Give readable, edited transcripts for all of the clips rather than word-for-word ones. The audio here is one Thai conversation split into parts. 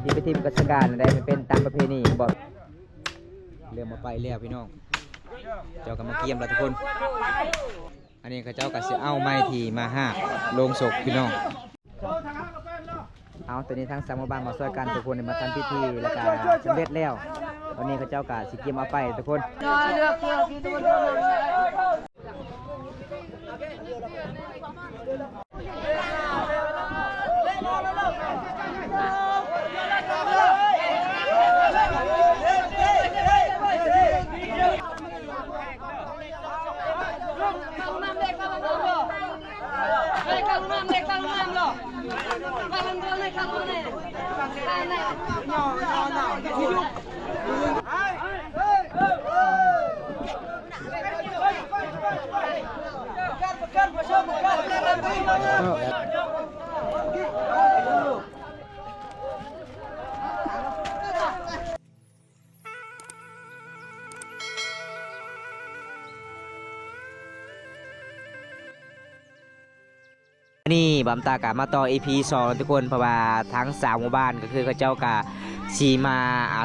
ที่ไปทีมราชการได้มันเป็นตามประเพณีบอกเริ่มมาไปแล้วพี่น้องเจ้าก็มาเกี่ยมแล้วทุกคนอันนี้เขาเจ้าก็สิเอาไม้ทีมาห้าลงศพพี่น้องเอาตัวนี้ทั้งสามหมู่บ้านมาช่วยกันทุกคนมาทำพิธีแล้วก็สำเร็จแล้วตอนนี้เขาเจ้าก็สิเกี่ยมเอาไปทุกคนนี่บัมตากะมาต่อ EP 2ทุกคนเพราะว่าทั้ง3หมู่บ้านก็คือเขาเจ้ากะสีมา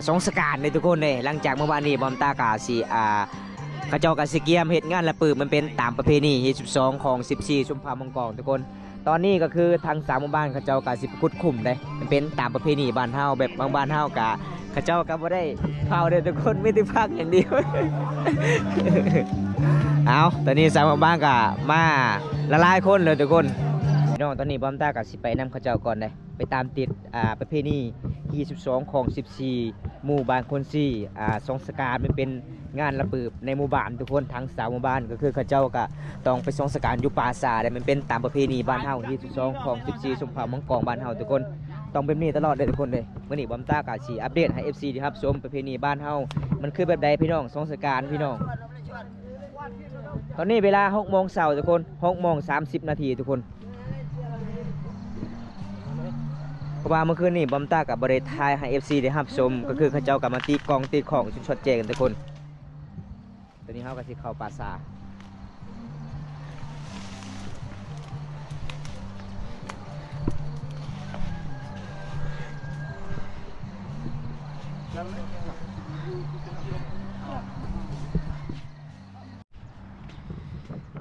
สงสการในทุกคนเลยหลังจากเมื่อวานนี้บัมตากะสีเขาเจ้ากะสิเกียมเหตุงานละปืนมันเป็นตามประเพณีที่12ของ14ชุมพามังกรทุกคนตอนนี้ก็คือทั้ง3หมู่บ้านเขาเจ้ากะสิคุดคุมเลยมันเป็นตามประเพณีบ้านเฮาแบบบางบ้านเฮากะเขาเจ้าก็บ่ได้เข้าเลยทุกคนไม่ได้พักอย่างเดียว เอาตอนนี้3หมู่บ้านกะมาละลายคนเลยทุกคนน้องตอนนี้บอมตากับสิไปนำข้าเจ้าก่อนเลยไปตามติดประเพณีที่12ของ14หมู่บ้านคนซี่สงกรานต์มันเป็นงานระเบิดในหมู่บ้านทุกคนทั้ง3หมู่บ้านก็คือข้าเจ้าก็ต้องไปสงกรานต์อยู่ป่าซาได้มันเป็นตามประเพณีบ้านเฮาที่12ของ14สมภารมังกรบ้านเฮาทุกคนต้องเป็นนี้ตลอดเลยทุกคนเลยวันนี้บอมตากับสิอัปเดตให้ FC ที่ครับชมประเพณีบ้านเฮามันคือแบบใดพี่น้องสงกรานต์พี่น้องตอนนี้เวลา6 โมงเช้าทุกคน6 โมง 30 นาทีทุกคนเพราะว่าเมื่อคืนนี้บอมตากับบริษัทให้ FC ได้รับชมก็คือเขาเจ้ากับมาตีกองตีของชุดชดแจงกันทุกคนตอนนี้เขาก็สิเข้าป่าซา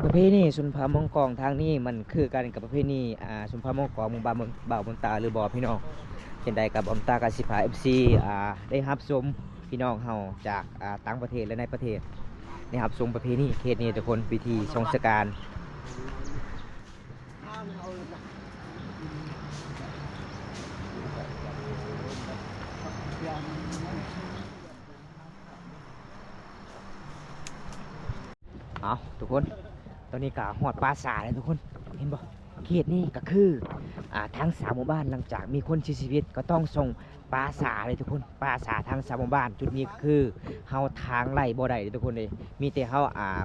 ประเพณีสุนทรมังกรทางนี้มันคือการกับประเพณีสุนทรมังกรมุงบาบ่าวบนตาหรือบ่อพี่น้องเป็นใดกับบอมตากับสิพา FC ได้รับชมพี่น้องเฮาจากต่างประเทศและในประเทศนี่ครับชมประเพณีเขตนี้ทุกคนพิธีสงกรานต์เอาทุกคนตอนนี้กะหอดปลาสาเลยทุกคนเห็นบ่เขตนี้ก็คือทั้ง3หมู่บ้านหลังจากมีคนเสียชีวิตก็ต้องส่งปลาสาเลยทุกคนปลาสาทั้ง3หมู่บ้านจุดนี้ก็คือเฮาทางไล่บ่ได้ทุกคนเลยมีแต่เฮา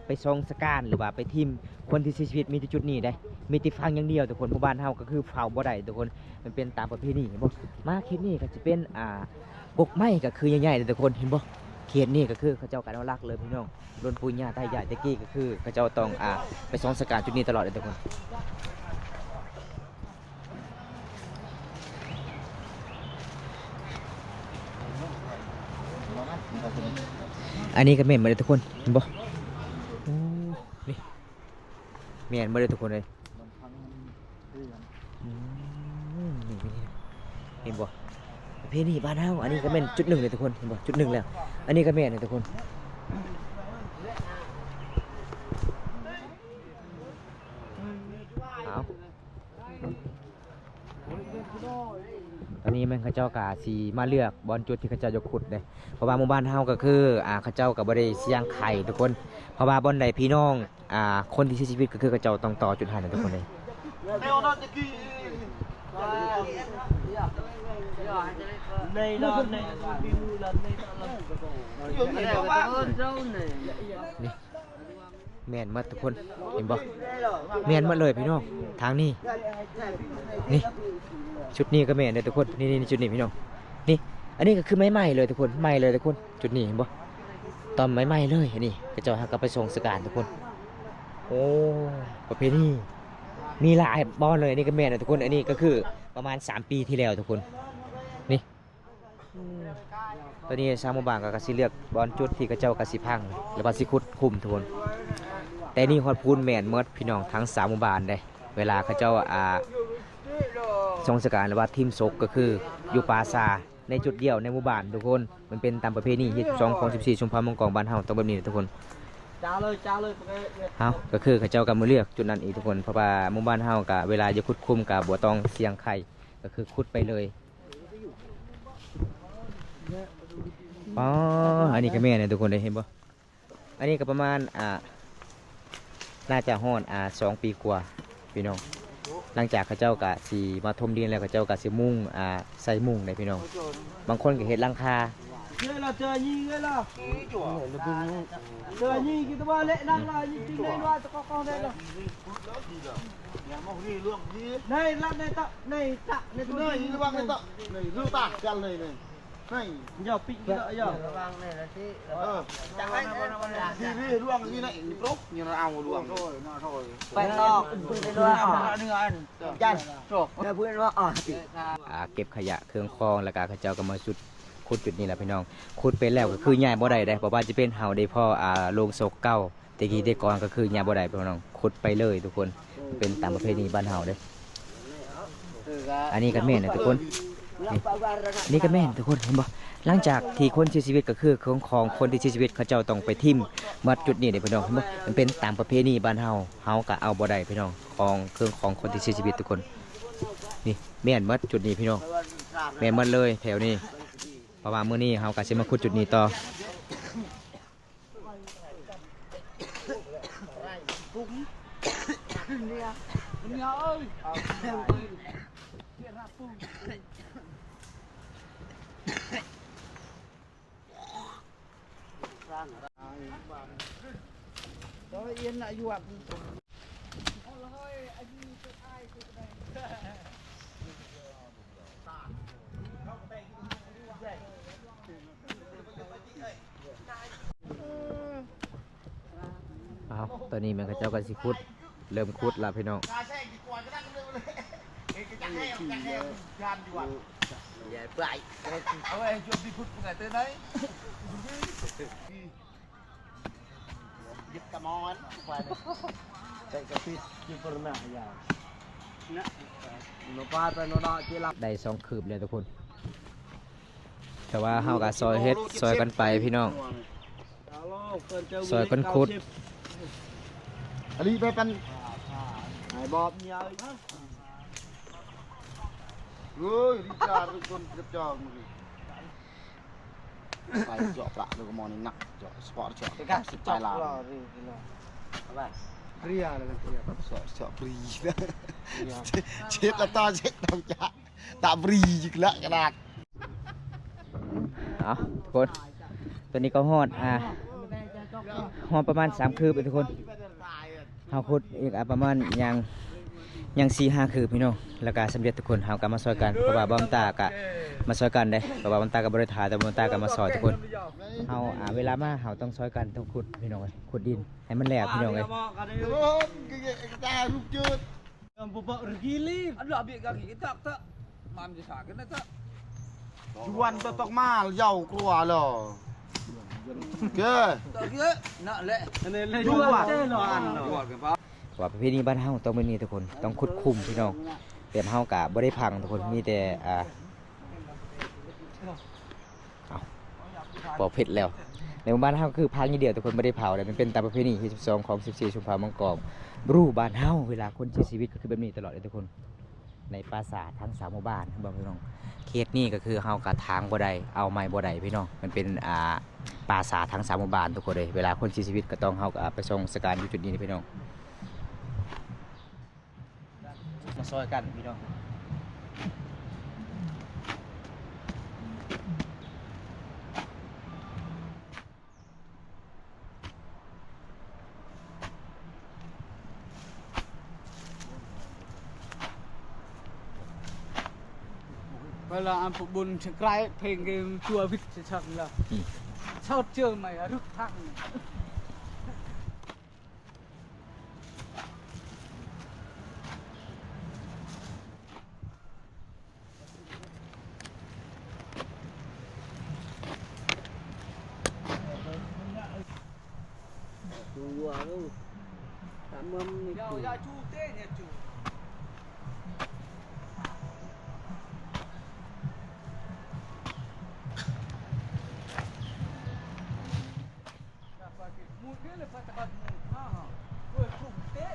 ไปส่งสการหรือว่าไปทิมคนที่เสียชีวิตมีแต่จุดนี้ได้มีแต่ฟังอย่างเดียวทุกคนหมู่บ้านเฮาก็คือเฝ้าบ่ได้ทุกคนมันเป็นตามประเพณีเห็นบ่มาเขตนี้ก็จะเป็นกกไม้ก็คือใหญ่ๆเลยทุกคนเห็นบ่เขตนี้ก็คือเขาเจ้าการเอารักเลยพี่น้องโดนปุญญาตายายตะกี้ก็คือเขาเจ้าต้องไปส่งสการจุดนี้ตลอดเลยทุกคนอันนี้ก็เมนมาเลยทุกคนเห็นบ่นี่เมนมาเลยทุกคนเลยนี่เห็นบ่ประเพณีบ้านเฮาอันนี้ก็เมนจุดหนึ่งเลยทุกคนเห็นบ่จุดหนึ่งแล้วอันนี้ก็เมนเลยทุกคนตอนนี้แม่งข้าเจ้ากะสีมาเลือกบอลจุดที่ข้าเจ้าจะขุดเลยเพราะว่าหมู่บ้านเฮาก็คือข้าเจ้ากับบริเสียงไข่ทุกคนเพราะว่าบอลใดพี่น้องคนที่เสียชีวิตก็คือข้าเจ้าต้องต่อจุดหันทุกคนเลยนี่แม่นมาทุกคนเห็นบ่แม่นมาเลยพี่น้องทางนี้นี่ชุดนี้ก็แม่นเลยทุกคนนี่ชุดนี้พี่น้องนี่อันนี้ก็คือไม้ใหม่เลยทุกคนใหม่เลยทุกคนจุดนี้เห็นบ่ตอนไม้ใหม่เลยนี่กระจอกหักกับไปส่งสการทุกคนโอ้ประเพณีมีหลายบอลเลยนี่ก็แม่นเลยทุกคนอันนี้ก็คือประมาณ3 ปีที่แล้วทุกคนนี่ ตอนนี้ชาวหมู่บ้านก็กสิเลือกบอลจุดที่กระเจ้ากสิพังแล้วก็สิขุดคุมทุกคนแต่นี่ฮอดพูนแม่นเมดพี่น้องทั้ง3หมู่บ้านเด้เวลาเขาเจ้าทรงสการหรือว่าทีมซกก็คืออยู่ปราสาทในจุดเดียวในหมู่บ้านทุกคนมันเป็นตามประเพณีที่2ของ14ชุมพรมังกรบ้านเฮาต้องแบบนี้ทุกคนเฮาก็คือเขาเจ้าก็มาเลือกจุดนั้นอีกทุกคนเพราะว่าหมู่บ้านเฮาก็เวลาจะขุดคุมก็บ่ต้องเสี่ยงไข่ก็คือขุดไปเลยอ๋ออันนี้ก็แม่เนี่ยทุกคนได้เห็นบ่อันนี้ก็ประมาณน่าจะฮอด2 ปีกว่าพี่น้องหลังจากเขาเจ้ากะสีมาทมดินแล้วเขาเจ้ากะสีมุ่งใส่มุ่งเลยพี่น้องบางคนก็เห็ดหลังคาgiờ pin cái giờ chẳng hay đi luôn như này rốt như nó ao luôn thôi phải to phải to chân rồiเพื่อนว่าเก็บขยะเครื่องคลองแล้วก็เขาเจ้าก็มาจุดขุดจุดนี้แหละพี่น้องขุดไปแล้วก็คือใหญ่บ่ได้เพราะว่าจะเป็นเฮาได้พ่อโรงศพเก่าตะกี้ได้ก่อนก็คือใหญ่บ่ได้พี่น้องขุดไปเลยทุกคนเป็นตามประเพณีบ้านเฮาเด้อันนี้ก็แม่นนะทุกคนนี่ก็แม่นทุกคนเห็นบ่หลังจากที่คนเสียชีวิตก็คือของคนที่เสียชีวิตเขาเจ้าต้องไปทิ่มมัดจุดนี้เด้พี่น้องเห็นบ่มันเป็นตามประเพณีบ้านเฮาก็เอาบ่ได้พี่น้องของเครื่องของคนที่เสียชีวิตทุกคนนี่แม่นมัดจุดนี้พี่น้องแม่นมัดเลยแถวนี้เพราะว่ามื้อนี้เฮาก็สิมาขุดจุดนี้ต่อđó yên lại du họcตอนนี้มันก็เจ้ากันสิขุดเริ่มขุดแล้วพี่น้องdạ vậy ôi chưa đi phút ngày tới đấy giật cà món phải chạy cái phít chưa còn nè giờ nó quaไปnó đọ chia làm ได้2 คืบเลยทุกคนแต่ว่าเฮาก็ซอยเฮ็ดซอยกันไปพี่น้องซอยกันขุดอันนี้ไปเป็นไอ้บอบเยอะเฮ้ยดีจ้าทุกคนเจ็บจองมือไปเจาะปลาดูกมอนี่หนักเจาะสปอร์ตเจาะกันสิบไปลาเรียอะไรกันเรียเจาะปรีเช็ดแล้วต่อเช็ดตรงจ้าตาปรีจิกละกระดาษเอาทุกคนตอนนี้ก็ฮอดประมาณ3 คืบทุกคนเฮาขุดอีกประมาณยัง 4-5 คืบพี่น้องแล้วก็สำเร็จทุกคนเฮาก็มาซอยกันเพราะว่าบ่มตาก็มาซอยกันเด้เพราะว่าบ่มตาก็บ่ได้ถ่ายแต่บ่มตาก็มาซอยทุกคนเฮาเวลามาเฮาต้องซอยกันต้องขุดพี่น้องเอ้ยขุดดินให้มันแหลกพี่น้องเอ้ยชวนตัวตกมาเยาวกลัวเหรอเก้ชวนว่าประเพณีบ้านเฮาต้องเป็นนี้ทุกคนต้องขุดคุมพี่น้องแต่เฮาก็บ่ได้พังทุกคนมีแต่ปอกเผ็ดแล้วในหมู่บ้านเฮาคือพังอย่างเดียวทุกคนไม่ได้เผาเลยมันเป็นตามประเพณีที่12ของ14ชุมพรมังกรรู้บ้านเฮาเวลาคนเสียชีวิตก็คือแบบนี้ตลอดเลยทุกคนในปราสาททั้ง3หมู่บ้านบ่พี่น้องเขตนี้ก็คือเฮากะทางบ่ได้เอาไม้บ่ได้พี่น้องมันเป็นปราสาททั้ง3หมู่บ้านทุกคนเลยเวลาคนเสียชีวิตก็ต้องเฮาก็ไปส่งสการอยู่จุดนี้พี่น้องมาซอยกันพี่น้องเวลาอันปบุญจะใกล้เพลงเกมชัววิทย์จะชักละชอบเจอใหม่ทุกทัก Chùa đâu. Cảm ơn. Giờ chú tê nhà chú. Một cái là phải tập một ha ha. Rồi chụp tê.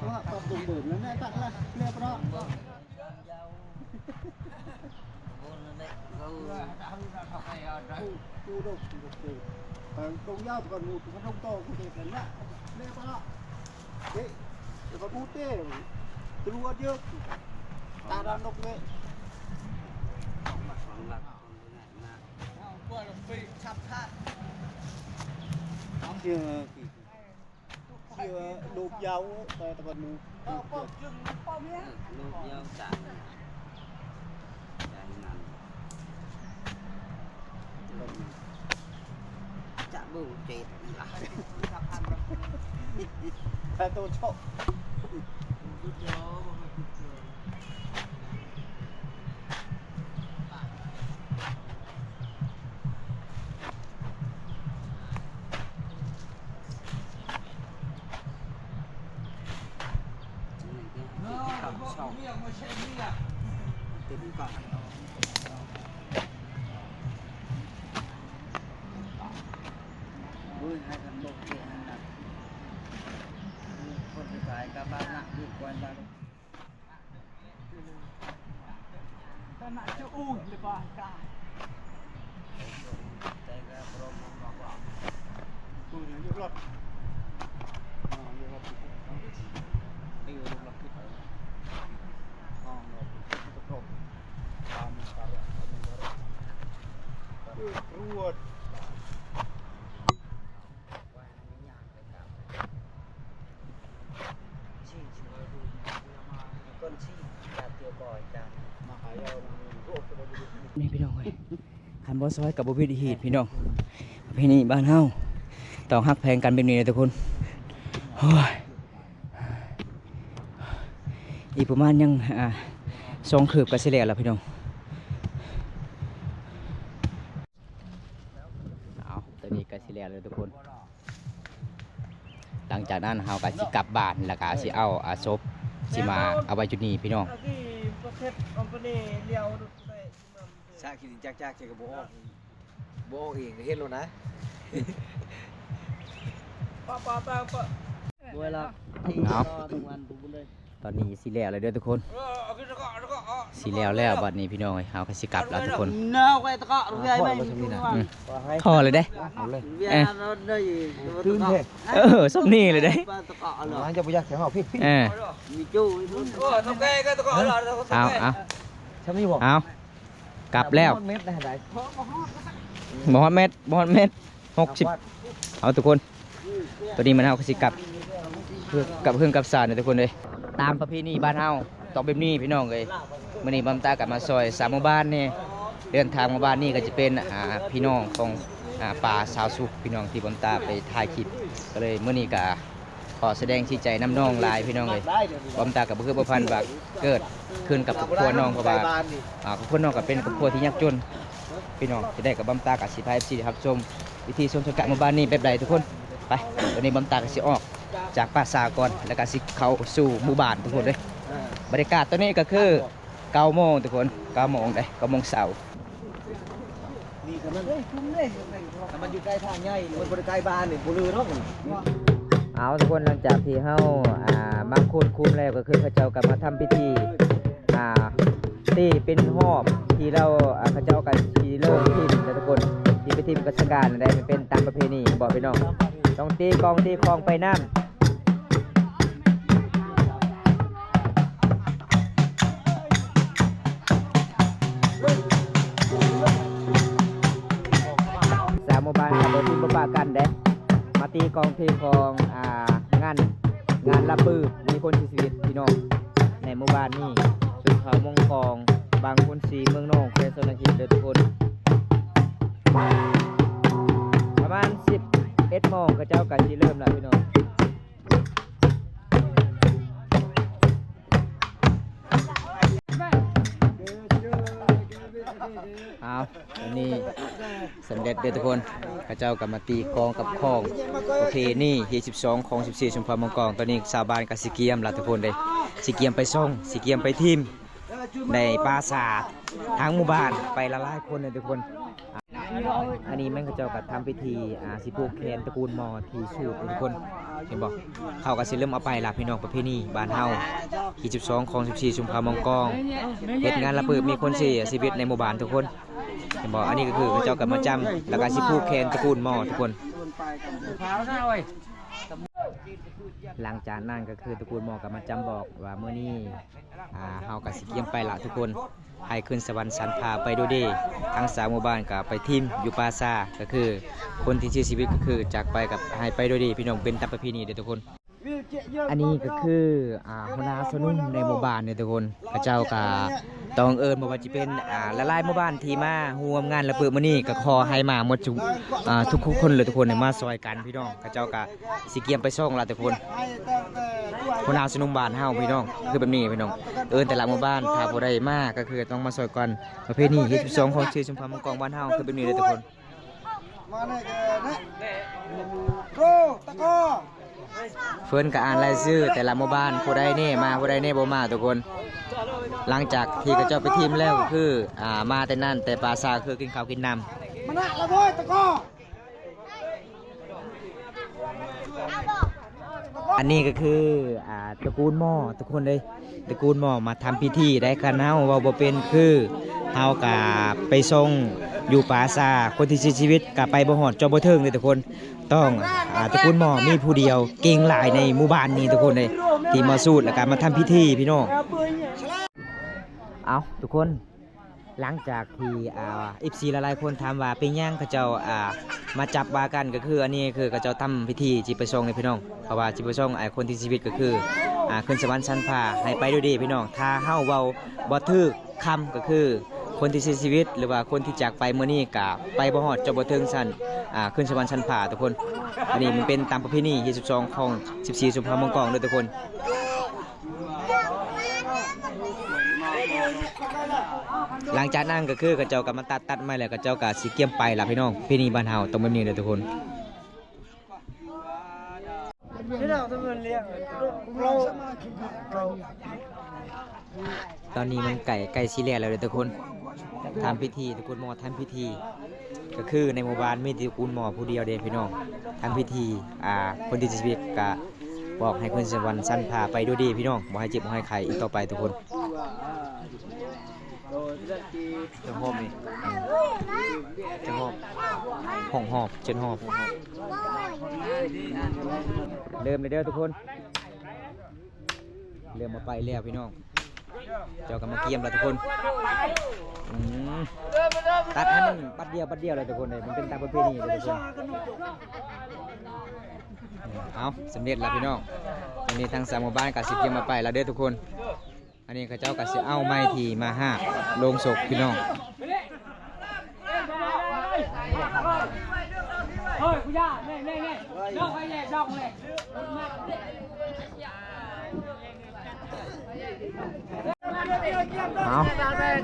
Các bạn tập dùng bửm nó này tặng là lẹp đó. Chú đâu. Công nhau còn một con đông to của thể phấn ạ. Lẹp đó. Đấy. Còn bút tê. Từ luôn trước. Ta đang đọc nghệ. Qua là phi chắp thắt. Chưa đục dâu ta còn một. Bom chừng bom nhé. Lúc nhau chả chả bù chết Ta tôi chọn. tính cỏ vui hai thằng một kia đặt con cái các bạn nặng đi quan ra đâu Ta nặng cho u để bà cả. đây là promo ngọc Tôi nhớ nhiều lắm. Nhiều lắm. đi vào lục cái thở Ruột. chi con chi là tiêu còi chàng Mà phải ruột cho nó được. นี่พี่น้องเอ้ยคันบ่ซอยกับบ่มีเหตุพี่น้องประเพณีบ้านเฮาต้องฮักแพงกันแบบนี้นะทุกคนโอ้ยอีกประมาณยัง2 คืบก็สิแล้วล่ะพี่น้องเอาตอนนี้ก็สิแล้วเลยทุกคนหลังจากนั้นเฮาก็สิกลับบ้านแล้วก็สิเอาศพสิมาเอาไว้จุดนี้พี่น้อง xa khi chắc chắc chỉ có bố hiền hết luôn á vui lắm thì Ngọc. cho thằng ăn bún đây ตอนนี้สิแล้วเลยเด้อทุกคนสิแล้วบัดนี้พี่น้องเอ้ยเฮาก็สิกลับแล้วทุกคน nào quay tao cọ đúng không mày พอเลยเด้ Việt nó đây Tương thế. ส้มนี่เลยเด้ tao cọ rồi Nói cho bây giờ sẽ học phít phít. มีจู้ เอา Xem đi bộ. เอากลับแล้ว 1 mét đây đấy. บ่ฮอดเม็ด60เอาทุกคนตัวนี้มันเฮาก็สิกลับเพื่อกลับเพื่อนกลับศาลนะทุกคนเด้ตามประเพณีบ้านเฮาต้องแบบนี้พี่น้องเอ้ยมื้อนี้บำตากลับมาซอย3หมู่บ้านนี่เดินทางมาบ้านนี่ก็จะเป็นพี่น้องของป่าสาวสุขพี่น้องที่บำตาไปถ่ายคลิปก็เลยมื้อนี้ก็ขอแสดงชี้ใจน้ำน้องหลายพี่น้องเอ้ยบำตากับบ่คือบ่พันว่าเกิดขึ้นกับครอบครัวน้องเพราะว่าครอบครัวน้องก็เป็นครอบครัวที่ยากจนพี่น้องจะได้กับบำตากับสิพายสิครับชมวิธีชมชนกะหมู่บ้านนี้แบบใดทุกคนไปตอนนี้บำตาก็สิออกจากป่าสาก่อนแล้วก็สิเข้าสู่หมู่บ้านทุกคนเลยบรรยากาศตอนนี้ก็คือ9 โมงทุกคน9 โมงได้9 โมงเช้า Đi cáiมันอยู่ใกล้ทางใหญ่มันบ่ได้ใกล้บ้านนี่บ่ลือเนาะ เอาทุกคนหลังจากที่เฮามาคุมแล้วก็คือเขาเจ้าก็มาทำพิธีที่เป็นหอบที่เราเขาเจ้ากันที่เริ่มพิธีนะทุกคนที่พิธีกระชการอะไรมันเป็นตามประเพณีบอกพี่น้องต้องตีกองตีคลองไปน้ำ3 หมู่บ้านบ่ทิ้งบ่ปากันเด้มาตีกองตีคลองงานรับปื้มมีคนเสียชีวิตพี่น้องในหมู่บ้านนี้สุดเขามงคองบางคนสีเมืองนองเขตโซนอาชีพเด้อทุกคนประมาณ11 โมงก็เจ้ากันสิเริ่มแล้วพี่น้อง เอาอันนี้สำเร็จเด้อทุกคนข้าเจ้ากลับมาตีกองกับข้องโอเคนี่ที่12ของ14ชุมพรมังกรตอนนี้ชาวบ้านกับสิเกียมล่ะทุกคนเลยสิเกียมไปส่งสิเกียมไปทีมในปราสาททั้งหมู่บ้านไปละลายคนเลยทุกคนอันนี้แม่งข้าเจ้าก็ทำพิธีสิผูกแขนตระกูลมอที่สูตรทุกคนเห็นบอกเขาก็สิเริ่มเอาไปล่ะพี่น้องประเพณีบ้านเฮาที่12ของ14ชุมพรมังกรเหตุงานระเบิดมีคนเสียชีวิตในหมู่บ้านทุกคนเห็นบอกอันนี้ก็คือเจ้ากับมาจำแล้วก็สิผูกแขนตระกูลหม้อทุกคนหลังจากนั้นก็คือตระกูลหม้อกับมาจำบอกว่าเมื่อนี้เฮากับสิเกียมไปละทุกคนให้ขึ้นสวรรค์สันพาไปดูดีทั้ง3หมู่บ้านกับไปทีมอยู่ปราซาก็คือคนที่เสียชีวิตก็คือจากไปกับให้ไปดูดีพี่น้องเป็นตามประเพณีเด้อทุกคนอันนี้ก็คือหัวหน้าสนุนในหมู่บ้านเนี่ยทุกคนพระเจ้าก็ต้องเอิญบอกว่าจะเป็นละลายหมู่บ้านที่มาร่วมงานระเบิดมื้อนี้ก็ขอให้มาหมดทุกคนเลยทุกคนมาซอยกันพี่น้องพระเจ้าก็สิเกียมไปส่งล่ะทุกคนหัวหน้าสนุนบ้านเฮาพี่น้องคือแบบนี้พี่น้องเอิญแต่ละหมู่บ้านถ้าบ่ได้มาก็คือต้องมาซอยกันประเพณีที่12ของชื่อชุมพรมังกรบ้านเฮาคือแบบนี้เลยทุกคนมาเนี่ยโกตะกอเฟิร์นก็อ่านรายชื่อแต่ละหมู่บ้านผู้ใดเน่มาผู้ใดเน่บ่มาทุกคนหลังจากที่กระเจ้าไปทีมแล้วก็คือมาแต่นั่นแต่ปลาซาคือกินข้าวกินน้ำมานะละโว้ยตะกออันนี้ก็คือตระกูลหม้อทุกคนเลยตระกูลหม้อมาทำพิธีได้คันเฮาว่าบ่เป็นคือเฮากะไปส่งอยู่ปราซาคนที่เสียชีวิตกะไปบ่ฮอดจอบ่ถึงเลยทุกคนต้องตระกูลหม้อมีผู้เดียวเก่งหลายในหมู่บ้านนี้ทุกคนเลยที่มาสูตรและการมาทำพิธีพี่น้องเอาทุกคนหลังจากที่FC หลายๆคนถามว่าเป็นยังเขาเจ้ามาจับวากันก็คืออันนี้คือเขาเจ้าทำพิธีจิไปส่งในพี่น้องเพราะว่าจิไปส่งคนที่ชีวิตก็คือขึ้นสวรรค์ชั้นฟ้าให้ไปด้วยดีพี่น้องถ้าเฮาเว้าบ่ถูกคำก็คือคนที่เสียชีวิตหรือว่าคนที่จากไปเมื่อนี้กะไปบ่ฮอดจบบ่ถึงชั้นขึ้นสวรรค์ชั้นฟ้าทุกคนอันนี้มันเป็นตามประเพณี22ของ14ชุมพรมังกรด้วยทุกคนหลังจากนั้นก็คือกระเจ้าก็มาตัดไม้แล้วกระเจ้าก็สิเกี่ยมไปล่ะพี่น้องพิธีบ้านเฮาต้องแบบนี้เลยทุกคนตอนนี้มันไก่สิแล่แล้วทุกคนทำพิธีตระกูลหม้อทำพิธีก็คือในหมู่บ้านมีตระกูลหม้อผู้เดียวเด้พี่น้องทำพิธีคนที่เสียชีวิตก็บอกให้คนสวรรค์ชั้นพาไปดูดีพี่น้องบ่ให้เจ็บบ่ให้ไข้อีกต่อไปทุกคนจะหอบนี่จะหอบห้องหอบจนหอบเริ่มเลยเด้อทุกคนเริ่มมาไปแล้วพี่น้องเจ้ากันมาเกียมแล้วทุกคนตัดให้มันปัดเดียวเลยทุกคนเลยมันเป็นตามประเพณีเลยทุกคนเอาสำเร็จแล้วพี่น้องอันนี้ทาง3หมู่บ้านกับสิเกียมมาไปแล้วเด้อทุกคนอันนี้เขาเจ้าก็สิเอาไม้ที่มาห้าลงศพพี่น้องเอา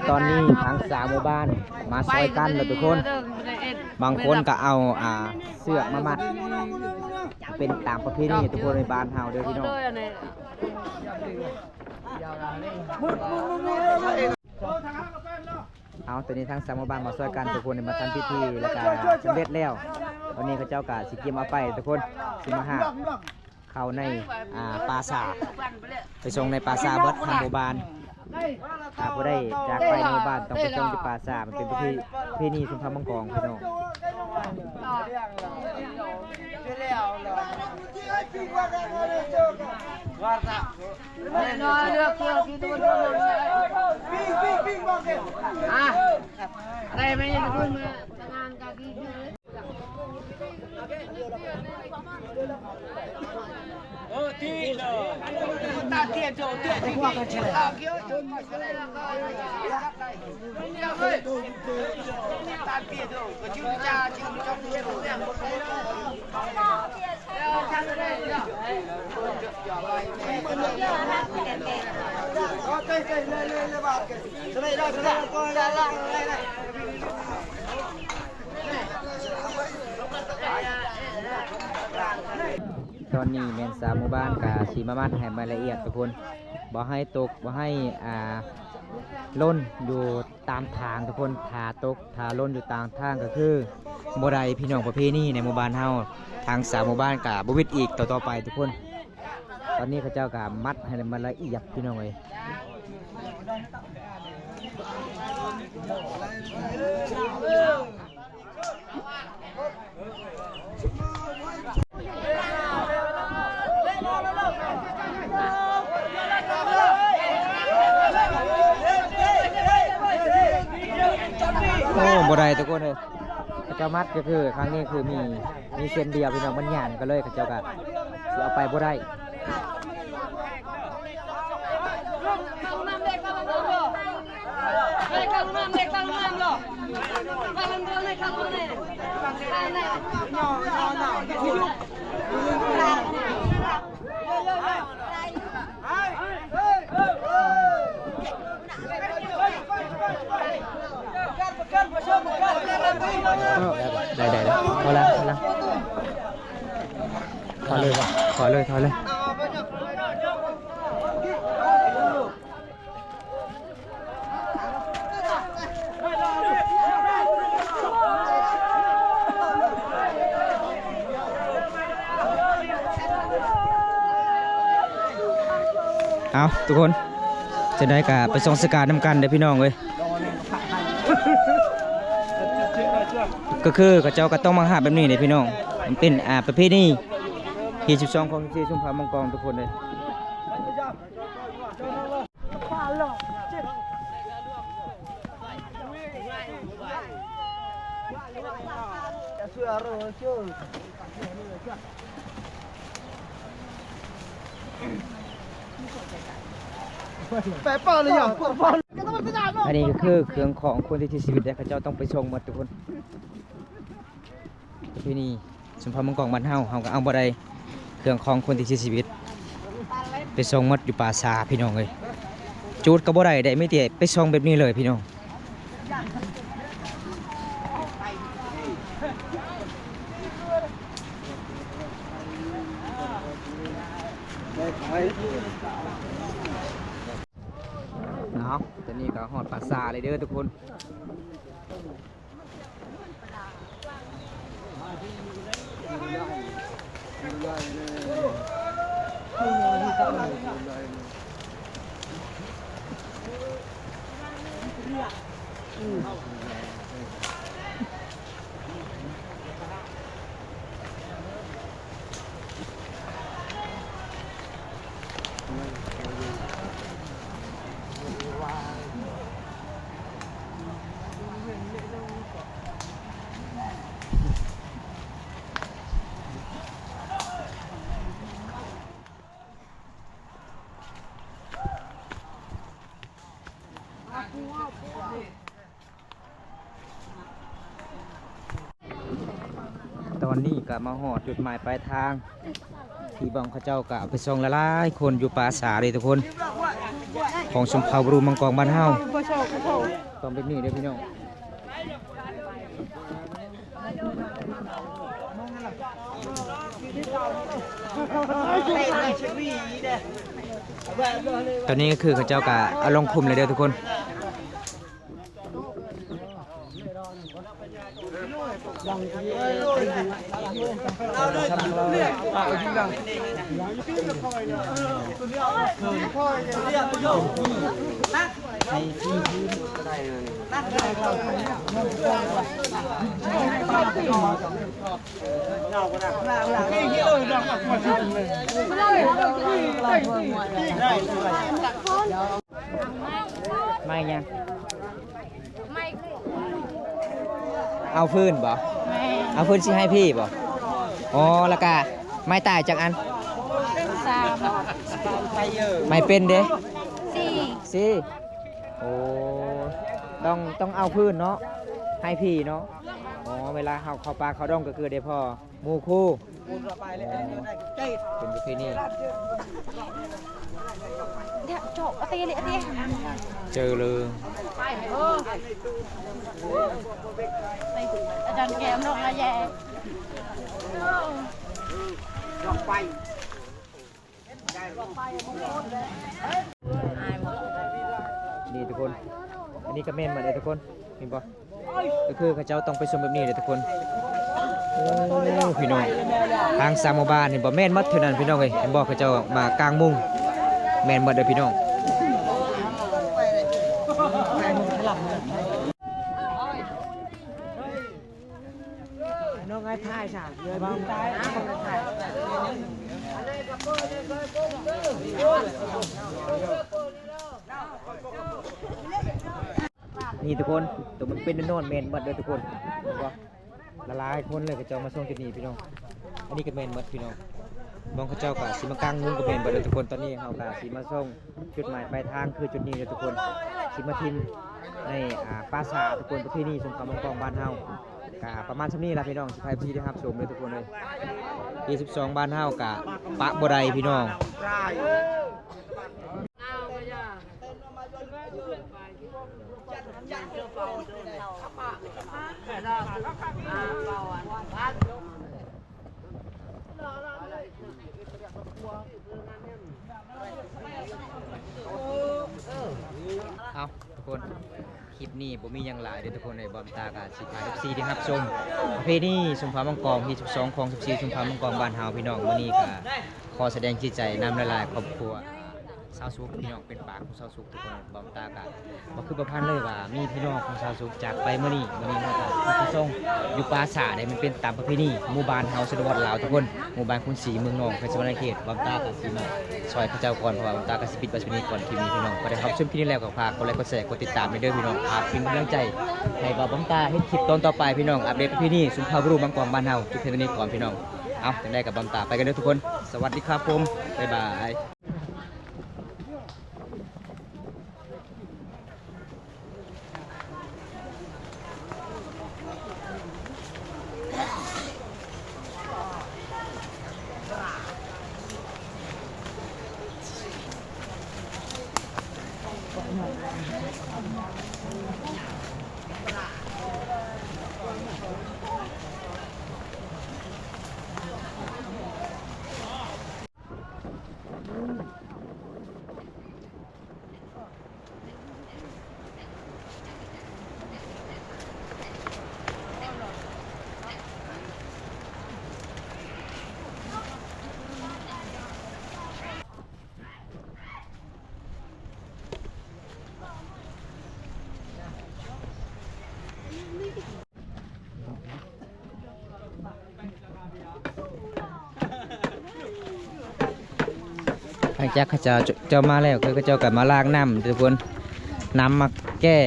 ตอนนี้ทั้ง3หมู่บ้านมาซอยกันแล้วทุกคนบางคนก็เอาเสือกมามัดเป็นตามประเพณีทุกคนในบ้านเฮาเด้อพี่น้องเอาตอนนี้ทั้ง3หมู่บ้านมาช่วยกันทุกคนมาทำพิธีแล้วก็สำเร็จแล้วตอนนี้เขาเจ้ากะสิเกียมเอาไปทุกคนสิมาหาเข้าในปราสาทไปส่งในปราสาทเบิดทางหมู่บ้านถ้าผู้ได้จากไปในหมู่บ้านต้องไปส่งที่ปราสาทมันเป็นพิธีชุมพรมังกรพี่น้อง ตอนนี้แมนสามหมู่บ้านกับสีมามัดให้รายละเอียดทุกคนบ่ให้ตกบ่ให้ล่นอยู่ตามทางทุกคนทาตกทาล่นอยู่ตามทางก็คือบ่ได้พี่น้องประเพณีในหมู่บ้านเฮาทางสามหมู่บ้านกับบ่วิดอีกต่อไปทุกคน ตอนนี้เขาเจ้ากับมัดให้มันละเอียดพี่น้องเอ้ยโอ้บ่ได้ทุกคนเลยเขาเจ้ามัดก็คือครั้งนี้คือมีเส้นเดียวพี่น้องมันหยานก็เลยเขาเจ้าก็สิเอาไปบ่ได้ได้พอแล้วถอยเลยว่ะถอยเลยเอาทุกคนจะได้กับไปส่งสการน้ำกันเด้อพี่น้องเว้ยก็คือกับเจ้าก็ต้องมาหาแบบนี้เลยพี่น้องมันเป็นประเพณีที่12ของที่ชุมพรมังกรทุกคนเลยอันนี้ก็คือเครื่องของคนที่ชีวิตและเขาเจ้าต้องไปชงหมดทุกคนที่นี่สมภาพมังกรบ้านเฮาก็เอาบ่ได้เครื่องของคนที่ชีวิตไปชงหมดอยู่ป่าซาพี่น้องเลยจูดก็บ่ได้ไม่เตะไปชงแบบนี้เลยพี่น้องเนาะตอนนี้ก็หอดป่าซาเลยเด้อทุกคนตอนนี้ก็มาหอดจุดหมายปลายทางที่บองเขาเจ้าก็ไปส่งละลายคนอยู่ป่าสาเลยทุกคนของชมเผ่าบรูมังกรบ้านเฮาต้องเป็นนี่เด้อพี่น้องตอนนี้ก็คือเขาเจ้าก็เอาลงคุมเลยเด้อทุกคนไม่ยังเอาพื้นบ่เอาพื้นสิให้พี่บ่อ๋อแล้วก็ไม้ตายจากอันไม่เป็นเด้สี่โอ้ต้องเอาพื้นเนาะให้พี่เนาะอ๋อเวลาเขาปลาเขาดองก็คือเดี๋ยวพ่อหมูคู่เป็นประเพณี chỗ ở đây đi เจอเลย đàn kèm nó là về นี่ทุกคน อันนี้ก็แม่นมาเลยทุกคนเห็นปะก็คือเขาเจ้าต้องไปชมแบบนี้เลยทุกคนโอ้พี่น้องทางสามหมู่บ้านเห็นบ่แม่นหมัดเท่านั้นพี่น้องเอ้ยเห็นบ่เขาเจ้ามากลางมุ้งแม่นหมดเลยพี่น้องน้องไอ้ถ่ายฉากเลยบ้างตายถ่ายนี่ทุกคนตัวมันเป็นโน่นเมนหมดเลยทุกคนละลายคนเลยเขาเจ้ามาส่งที่นี่พี่น้องอันนี้ก็เมนหมดพี่น้องมองเขาเจ้ากับสีมากลางมุ้งก็เมนหมดเลยทุกคนตอนนี้เขากับสีมาส่งจุดหมายปลายทางคือจุดนี้เลยทุกคนสีมาทิมในปราสาททุกคนที่นี่สงครามมังกรบ้านเฮากะประมาณชั่วนี้ละพี่น้องสิพายพี่ได้ครับชมเลยทุกคนเลย22บ้านเฮากะปะบ่ได้พี่น้องเอาทุกคนคลิปนี้ผมมีอย่างหลายเด้อทุกคนในบอมตากาสิพา14ที่รับชมประเพณีสงขลามังกรที่12ของ14สงขลามังกรบ้านเฮาพี่น้องมื้อนี้ก็ขอแสดงจิตใจนำละลายครอบครัวชาวสุขพี่น้องเป็นปากของชาวสุขทุกคนบอมตากาบ่คือประพันธ์เลยว่ามีพี่น้องของชาวสุขจากไปมื้อนี้เฮาก็มาส่งอยู่ปราสาทได้มันเป็นตามประเพณีหมู่บ้านเฮาชนบทลาวทุกคนหมู่บ้านคุณศรีเมืองนองเขตสวรรณเขตบอมตากาสิมาซอยพระเจ้าก่อนเพราะว่าบอมตากาสิปิดประเพณีก่อนที่มีพี่น้องก็ได้รับชมคลิปนี้แล้วก็ฝากกดไลค์กดแชร์กดติดตามให้เด้อพี่น้องเป็นกำลังใจให้บอมตาเฮ็ดคลิปตอนต่อไปพี่น้องอัปเดตประเพณีสุนทรภู่มังกรบ้านเฮาจุดเทนี้ก่อนพี่น้องเอาจังได้กับบอมตาไปกันเด้อทุกคนสวัสดีครับผมบ๊ายบายหลังจากเขาเจ้ามาแล้วคือเขาเจ้ากับมาล้างน้ำทุกคนน้ำมาแก้